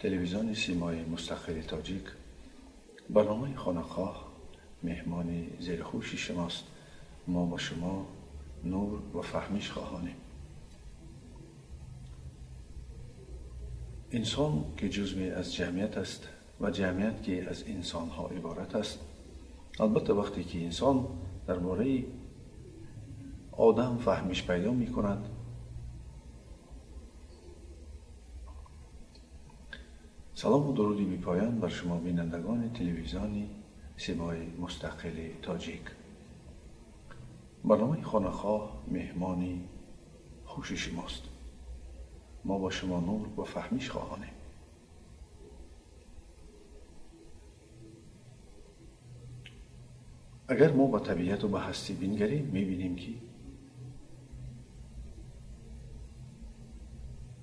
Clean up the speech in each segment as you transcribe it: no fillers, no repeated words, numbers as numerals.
تلویزیون سیمای مستقل تاجیک برنامه خانه‌خواه مهمان زیرخوش شماست. ما با شما نور و فهمیش خواهانیم. انسان که جزوی از جمعیت است و جمعیت که از انسان‌ها عبارت است. البته وقتی که انسان درباره آدم فهمیش پیدا می کند، سلام و درودی بی پایان بر شما بینندگان تلویزیون سیمای مستقل تاجیک. برنامه خانه‌خواه مهمانی خوش شماست. ما با شما نور و فهمیش خواهانیم. اگر ما با طبیعت و با هستی بنگریم میبینیم که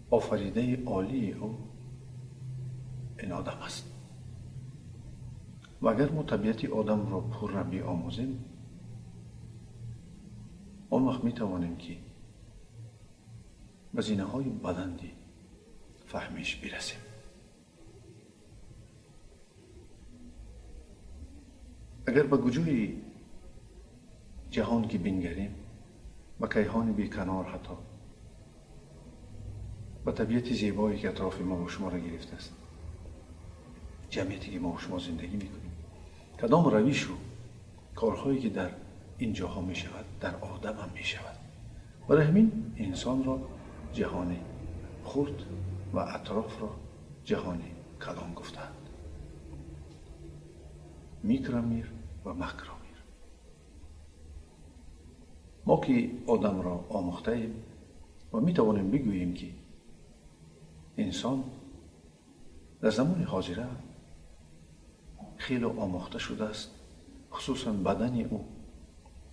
آفریده عالی او این آدم است. و اگر ما طبیعت آدم را پر را بیاموزیم، آن وقت میتوانیم که به زینه‌های بلندی فهمیش برسیم. اگر به گوجوی جهان که بنگریم، به کیهان بیکنار، حتی به طبیعت زیبایی که اطراف ما و شما را گرفته است، جمعیتی که ما و شما زندگی میکنیم، کدام روش و کارهایی که در این جاها می شود در آدم هم می شود. برای همین انسان را جهان خرد و اطراف را جهان کلان گفتند. میکرامیر و مکرامیر. ما که آدم را آموخته ایم و می توانیم بگوییم که انسان در زمان حاضره خیلی آموخته شده است، خصوصا بدن او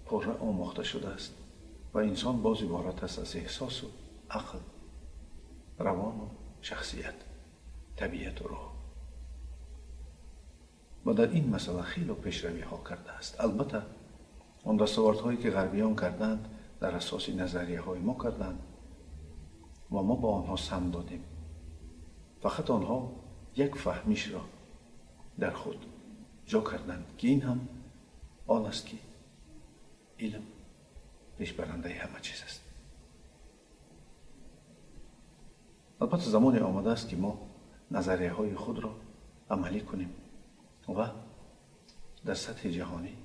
پر آموخته شده است و انسان باز عبارت است از احساس و عقل، روان و شخصیت، طبیعت و روح. و در این مسئله خیلی پیشروی ها کرده است. البته آن دستاوردهایی که غربیان کردند در اساس نظریه های ما کردند و ما با آنها سم دادیم. فقط آنها یک فهمیش را در خود جا کردند که این هم آن است که علم پیش برنده همه چیز است. البته زمان آمده است که ما نظریه های خود را عملی کنیم و در سطح جهانی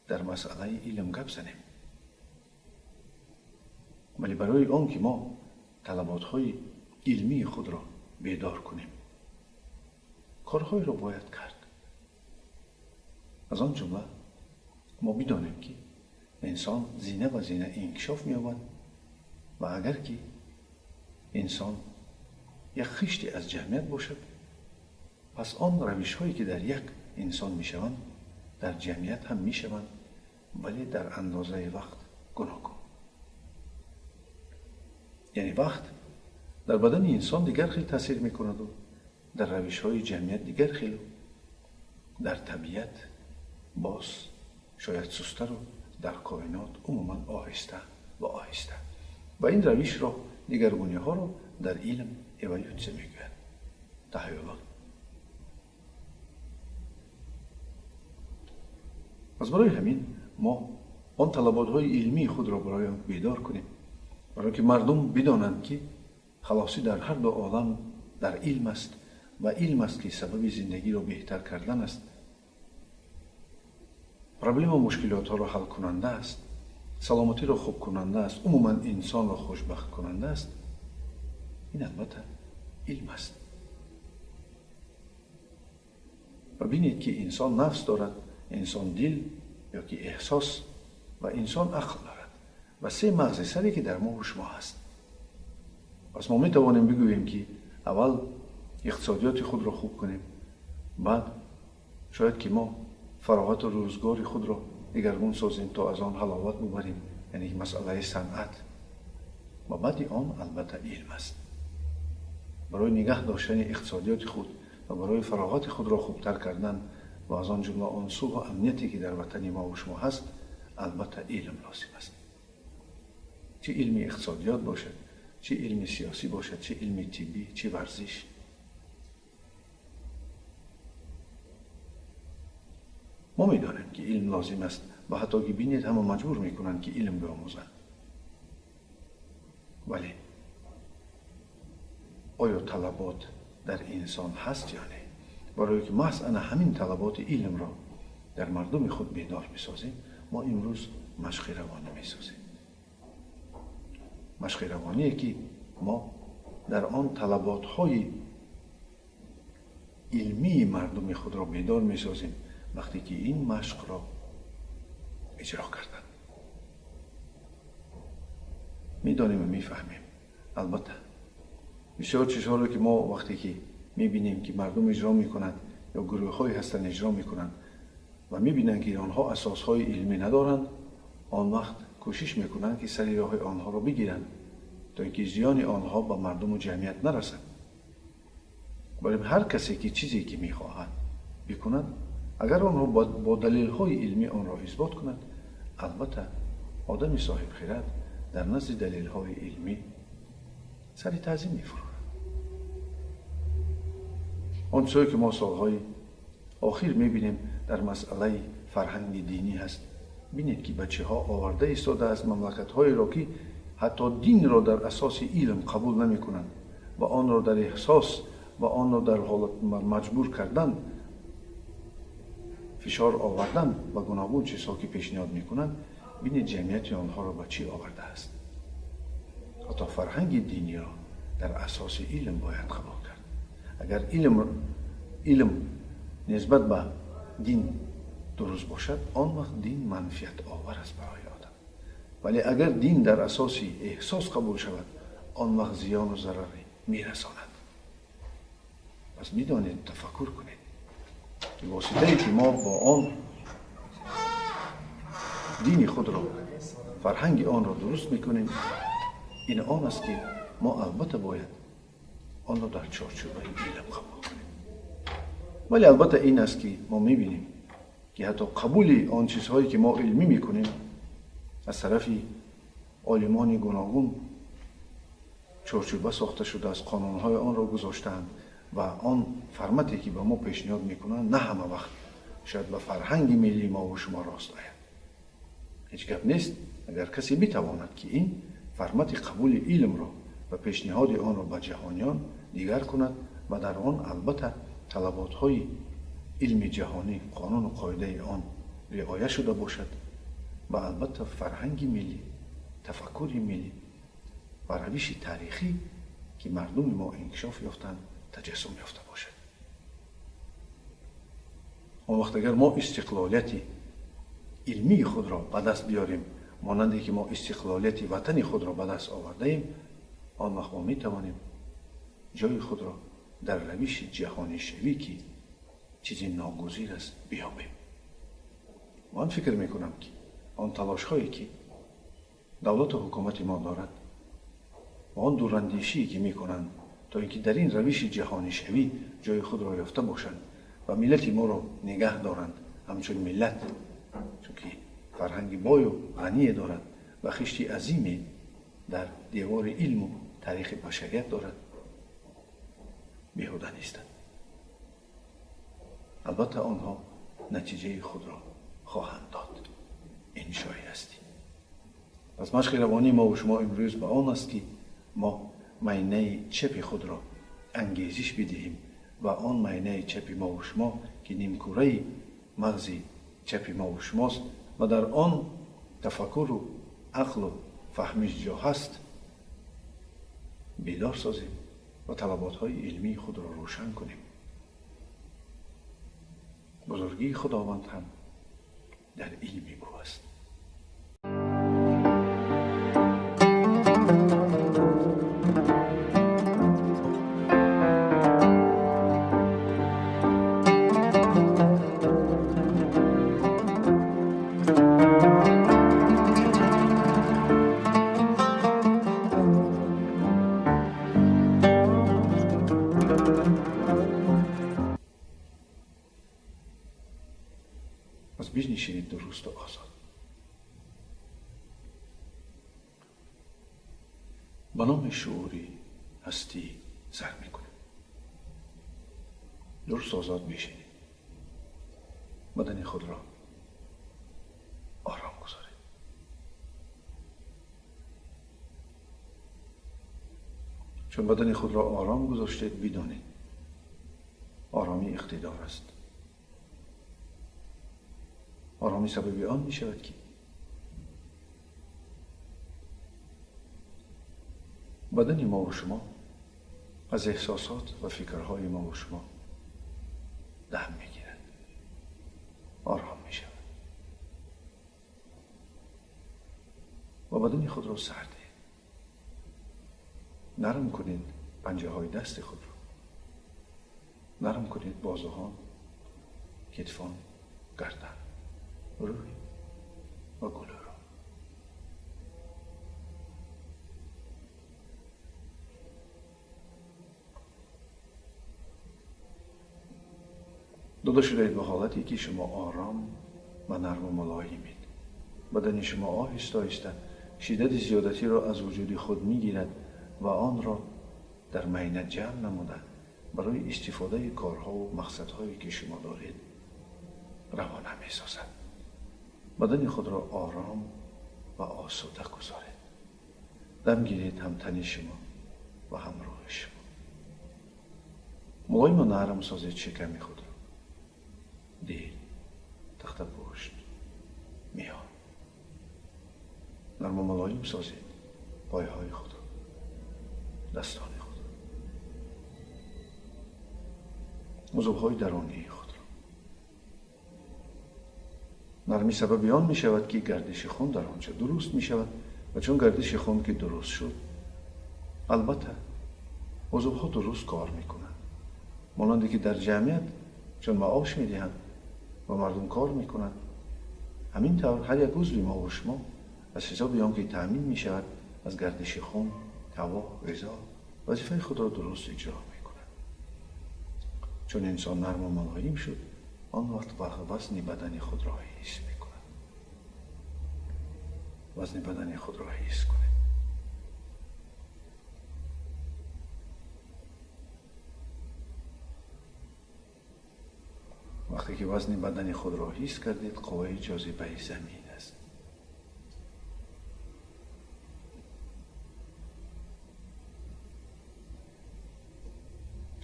در مسئله علم گپ زنیم. ولی برای آن که ما طلبات های علمی خود را بیدار کنیم، کارهای را باید کرد. از آن جمله ما بدانیم که انسان زینه و زینه انکشاف می‌یابد و اگر که انسان یک خشتی از جمعیت باشد، پس آن روش هایی که در یک انسان میشوند در جمعیت هم میشوند، ولی در اندازه وقت گوناگون. یعنی وقت در بدن انسان دیگر خیلی تاثیر میکند و در روش های جمعیت دیگر خیلی، در طبیعت باز شاید سستر و در کائنات عموما آهسته و آهسته. و این روش را دیگرگونی ها را در علم ایولیوسیون میگویند، تحولات. از برای همین ما آن طلبات های علمی خود را برای بیدار کنیم، برای که مردم بدانند که خلاصی در هر دو عالم در علم است و علم است که سبب زندگی را بهتر کردن است، پرابلم و مشکلات ها را حل کننده است، سلامتی را خوب کننده است، عموما انسان را خوشبخت کننده است. این البته علم است. و بینید که انسان نفس دارد، انسان دل یا که احساس و انسان عقل دارد و سه مغز سری که در ما و شما هست. پس ما می توانیم بگوییم که اول اقتصادیات خود را خوب کنیم، بعد شاید که ما فراغت و روزگار خود را دیگرگون سازیم تا از آن حلاوت ببریم، یعنی مسئله صنعت. و بعد آن البته علم است. برای نگه داشتن اقتصادیات خود و برای فراغت خود را خوبتر کردن و از آن جمله آن صلح و امنیتی که در وطن ما و شما هست، البته علم لازم است. چه علم اقتصادیات باشد، چه علم سیاسی باشد، چه علم طبی، چه ورزش. ما میدانیم که علم لازم است و حتی که بینید همه مجبور میکنند که علم بیاموزند. ولی آیا طلبات در انسان هست یا نه؟ برای که محض انا همین طلبات علم را در مردم خود بیدار میسازیم، ما امروز مشق روانی میسازیم. مشق روانی که ما در آن طلبات های علمی مردم خود را بیدار میسازیم وقتی که این مشق را اجرا کردن. میدانیم و میفهمیم. البته بسیار چیزها را که ما وقتی که میبینیم که مردم اجرا میکنند یا گروه های هستن اجرا میکنند و میبینند که آنها اساس های علمی ندارند، آن وقت کوشش میکنند که سری راه آنها را بگیرند تا اینکه زیان آنها به مردم و جمعیت نرسد. برای هر کسی که چیزی که میخواهد بکند، اگر آن را با دلیل های علمی آن را اثبات کند، البته آدم صاحب خرد در نزد دلیل های علمی سری تعظیم میفروند. آن چیزی که ما سالهای آخر میبینیم در مسئله فرهنگ دینی هست. بینید که بچه ها آورده ایستاده از مملکت های را که حتی دین را در اساس علم قبول نمی کنند و آن را در احساس و آن را در حالت مجبور کردن، فشار آوردن و گوناگون چیزها که پیشنهاد می کنند، بینید جمعیت آنها را به چی آورده است. حتی فرهنگ دینی را در اساس علم باید قبول کرد. اگر علم نسبت به دین درست باشد، آن وقت دین منفعت آور است برای آدم. ولی اگر دین در اساس احساس قبول شود، آن وقت زیان و ضرری میرساند. پس میدانید، تفکر کنید که واسطه‌ای که ما با آن دین خود را، فرهنگ آن را درست میکنیم، این آن است که ما البته باید آن را در چارچوب علم قبول کنیم. ولی البته این است که ما میبینیم که حتی قبول آن چیزهایی که ما علمی میکنیم از طرف عالمان گوناگون چارچوبه ساخته شده از قانونهای آن را گذاشتند و آن فرمتی که به ما پیشنهاد میکنند نه همه وقت شاید به فرهنگ ملی ما و شما راست آید. هیچ گپ نیست اگر کسی بتواند که این فرمت قبول علم را و پیشنهاد آن را به جهانیان دیگر کند و در آن البته طلبات های علم جهانی، قانون و قاعده آن رعایت شده باشد و البته فرهنگ ملی، تفکر ملی و روش تاریخی که مردم ما انکشاف یافتند تجسم یافته باشد. اون وقت اگر ما استقلالیت علمی خود را به دست بیاریم، مانندی که ما استقلالیت وطنی خود را به دست آورده ایم، آن وقت ما می توانیم جای خود را در روش جهانی شوی که چیزی ناگزیر است بیابیم. من فکر میکنم که آن تلاش هایی که دولت و حکومت ما دارد و آن دوراندیشی که میکنند تا اینکه در این روش جهانی شوی جای خود را یافته باشند و ملت ما را نگه دارند همچون ملت، چون که فرهنگ بای و غنی دارد و خشتی عظیمی در دیوار علم و تاریخ بشریت دارد، بیهوده نیستند. البته آنها نتیجه خود را خواهند داد. این شایع است. پس مشق روانی ما و شما امروز به آن است که ما معینه چپ خود را انگیزش بدهیم و آن معینه چپ ما و شما که نیمکره مغز چپ ما و شماست و در آن تفکر و عقل و فهمش جا هست بیدار سازیم و طلبات های علمی خود را روشن کنیم. بزرگی خداوند هم در علم او است. پس بنشینید درست و آزاد. به نام شعوری هستی سر میکنید. درست آزاد بشینید و بدن خود را آرام گذارید. چون بدن خود را آرام گذاشتید، بدانید آرامی اقتدار است. آرامی سبب آن می شود که بدن ما و شما از احساسات و فکرهای ما و شما دم می گیرد، آرام می شود و بدن خود را سرده نرم کنید. پنجه های دست خود را نرم کنید، بازوها، کتفان، گردن، روی و گلو را. داده شدید به حالتی که شما آرام و نرم و ملایمید. بدن شما آهسته آهسته شدت زیادتی را از وجود خود میگیرد و آن را در معینه جمع نموده برای استفاده کارها و مقصدهایی که شما دارید روانه می سازد. بدن خود را آرام و آسوده گذارید. دم گیرید، هم تن شما و هم روح شما. ملایم و نرم سازید شکم خود را، دل، تخت پشت، میان. نرم و ملایم سازید پایه های خود را، دستان خود را، عضوهای درونی خود را. نرمی سبب آن می شود که گردش خون در آنجا درست می شود و چون گردش خون که درست شد، البته عضوها درست کار می کنند. مانندی که در جمعیت چون معاش می دهند و مردم کار می کنند، همین طور هر یک عضو ما و شما از حساب آن که تأمین می شود از گردش خون، هوا، غذا وظیفه خود را درست اجرا می کند. چون انسان نرم و ملایم شد، آن وقت وزن بدن خود را حس می کند. وزن بدن خود را حس کنید. وقتی که وزن بدن خود را حس کردید، قوه جاذبه زمین است.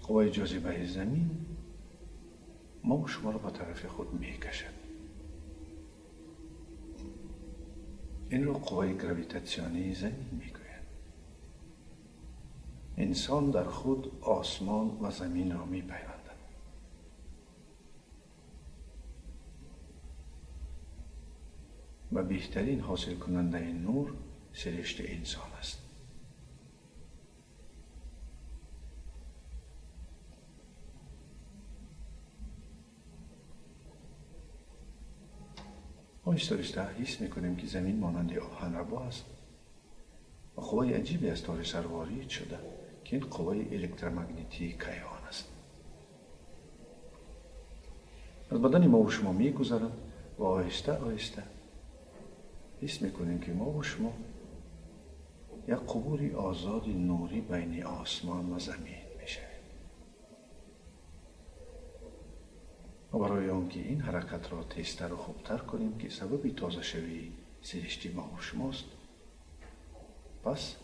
قوه جاذبه زمین ما و شما را به طرف خود می کشد. این را قوه گراویتاسیونی زمین می گوید. انسان در خود آسمان و زمین را می پیوندد. و بهترین حاصل کننده نور سرشت انسان است. آهسته آهسته حس میکنیم که زمین مانند آهن ربا است و قوه عجیبی از تار سر وارد شده که این قوه الکترومغناطیسی کیهان است. از بدن ما و شما میگذرد و آهسته آهسته حس میکنیم که ما و شما یک قبوری آزاد نوری بین آسمان و زمین میشویم. و برای آنکه این حرکت را تیزتر و خوبتر کنیم که سبب تازه شوی سرشت ما و شماست، پس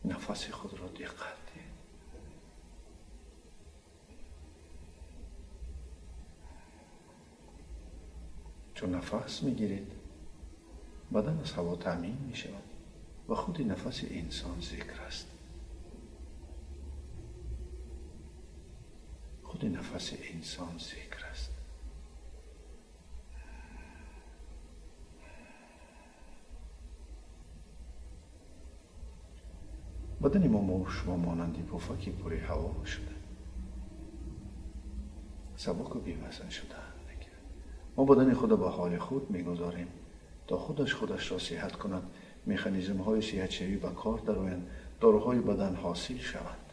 نفس خود را دقت دهید. چون نفس میگیرید، بدن از هوا تامین می شود و خود نفس انسان ذکر است. خود نفس انسان ذکر است. بدن ما و شما مانندی پفکی پر هوا شده، سبک و بی‌وزن شده. ما بدن خود به حال خود میگذاریم تا خودش را صحت کند، مکانیزم های صحت شوی به کار درآیند، داروهای بدن حاصل شوند.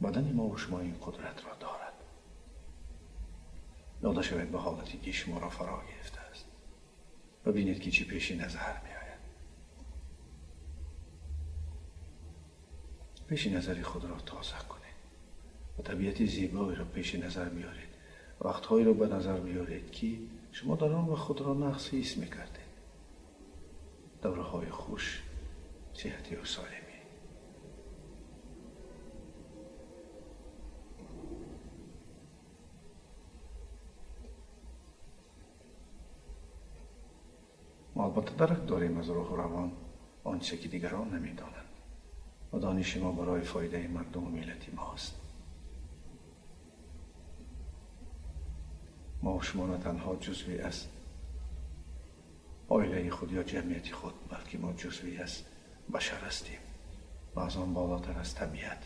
بدن ما و شما این قدرت را دارد. داده شود به حالتی که شما را فرا گرفته است. ببینید که چی پیش نظر می آید. پیش نظر خود را تازه کنید و طبیعت زیبایی را پیش نظر بیارید وقتهایی رو به نظر بیارید که شما در آن خود را نقص حس میکردید. دوره های خوش، صحتی و سالمی. ما البته درک داریم از روح و روان آنچه که دیگران نمیدانند و دانش ما برای فایده مردم و ملت ما است. ما و شما نه تنها جزوی از عائله خود یا جمعیت خود، بلکه ما جزوی از بشر هستیم و از آن بالاتر از طبیعت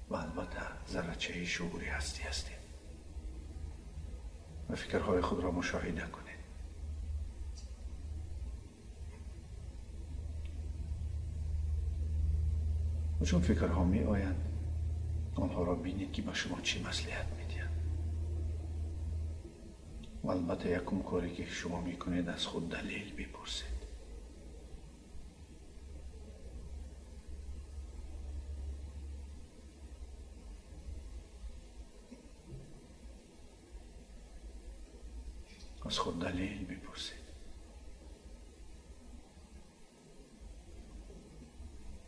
و البته ذره‌چه شعوری هستی هستیم. و فکرهای خود را مشاهده کنید. و چون فکرها می آیند، آنها را بینید که به شما چی مصلحت میدهند. و البته یکم کاری که شما میکنید از خود دلیل بپرسید. از خود دلیل بپرسید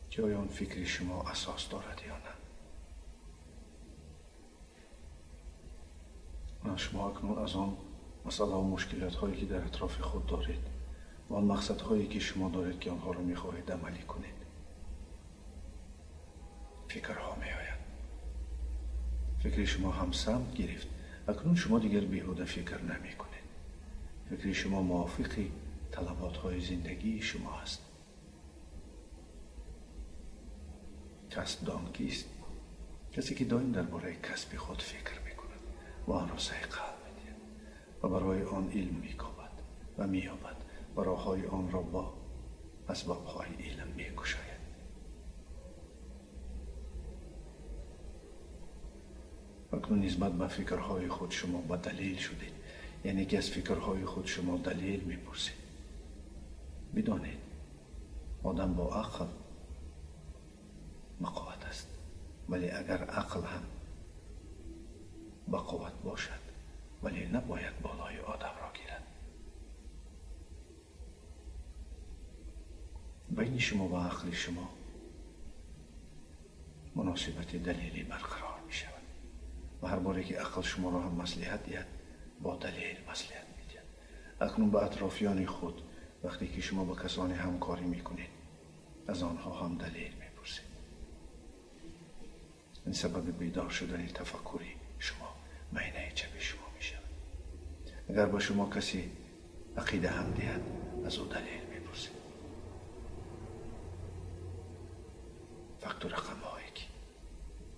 که آیا آن فکر شما اساس دارد یا نه. شما اکنون از آن مسئله و مشکلات هایی که در اطراف خود دارید و آن مقصد هایی که شما دارید که آنها را میخواهید عملی کنید فکرها می آید. فکر شما هم سمت گرفت. اکنون شما دیگر بیهوده فکر نمی کنید. فکر شما موافق طلبات های زندگی شما است. کسب دان کیست؟ کسی که دائم درباره کسب خود فکر میکند و آن را سعی قلب میدهد و برای آن علم میکاود و مییابد و راههای آن را با اسبابهای علم میکشاید. اکنون نسبت به فکرهای خود شما با دلیل شدید، یعنی که از فکرهای خود شما دلیل میپرسید. بدانید آدم با عقل مقاوت است، ولی اگر عقل هم با قوت باشد ولی نباید بالای آدم را گیرد. بین شما و عقل شما مناسبت دلیلی برقرار می شود و هر باره که عقل شما را هم مصلحت دهد با دلیل مصلحت می دهد. اکنون به اطرافیان خود وقتی که شما با کسانی همکاری می کنید از آنها هم دلیل می پرسید. این سبب بیدار شدن تفکری شما معنی چپ شما می شود. اگر با شما کسی عقیده هم دهد از او دلیل می پرسید. فکت و رقم هایی که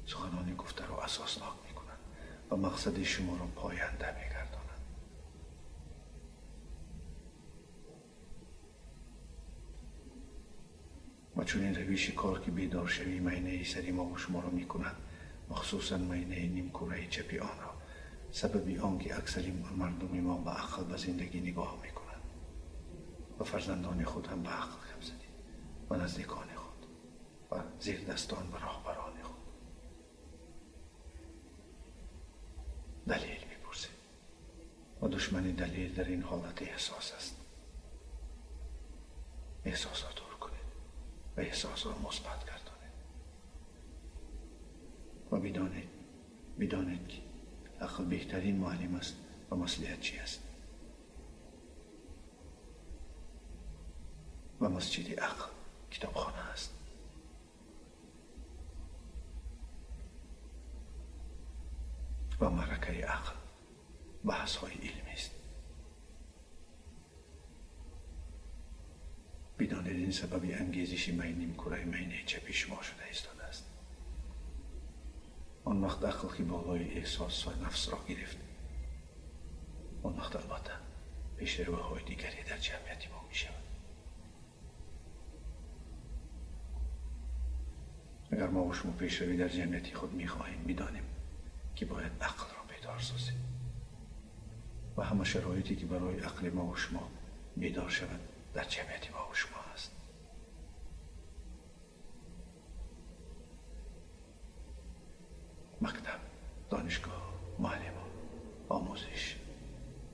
سخنان گفته را اساسناک می کنند و مقصد شما را پاینده می گردانند. و چون این روش کار که بیدار شوی معنی سری ما و شما را می کنند، مخصوصا معنی نیمکره چپی آن را، سببی آن که اکثری مردم ما به عقل به زندگی نگاه می کنند و فرزندان خود هم به عقل کم زدید و نزدیکان خود و زیر دستان و راهبران خود دلیل می پرسید. و دشمن دلیل در این حالت احساس است. احساسات رو کنید و احساس را مثبت گردانید و بدانید که عقل بهترین معلم است و مصلحت چی است. و مسجد عقل کتابخانه است. و معرکه عقل بحث های علمی است. بدانید این سبب انگیزش نیمکره معنی چپی شما شده ایستاده است. آن وقت عقل که بالای احساس و نفس را گرفت، آن وقت البته پیشروهای دیگری در جمعیت ما می شود. اگر ما و شما پیشروی در جمعیت خود می خواهیم، بدانیم که باید عقل را بیدار سازیم و همه شرایطی که برای عقل ما و شما بیدار شود در جمعیت ما و شما است. مکتب، دانشگاه، معلمان آموزش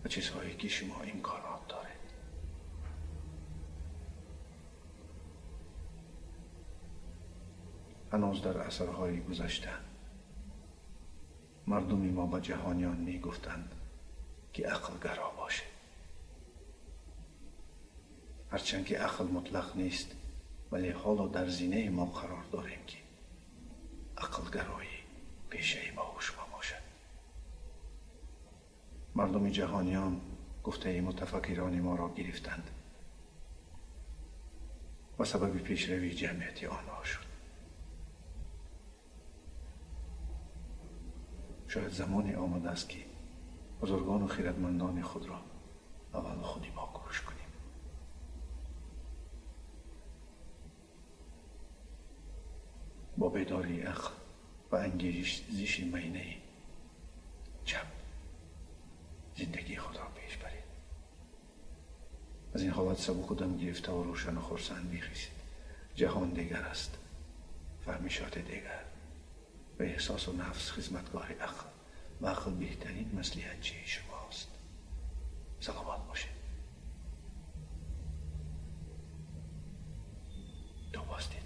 و چیزهایی که شما امکانات دارید. هنوز در عصرهای گذشته مردمی ما به جهانیان می گفتند که عقل گرا باشه، هرچند که عقل مطلق نیست، ولی حالا در زینه ما قرار داریم که عقل گرایی پیشه با هوش باشد. مردم جهانیان گفته متفکران ما را گرفتند و سبب پیشروی جمعیت آنها شد. شاید زمانی آمده است که بزرگان و خیرتمندان خود را اول خودی ما گوش کنیم. با بیداری عقل و انگیزش مینه چپ زندگی خود را پیش برید. از این حالت سبک و دم گرفته و روشن و خرسند بیخیزید. جهان دیگر است، فهمیشات دیگر و احساس و نفس خدمتگاه عقل و عقل بهترین مصلحتچی شماست. سلامت باشید. تو باستید.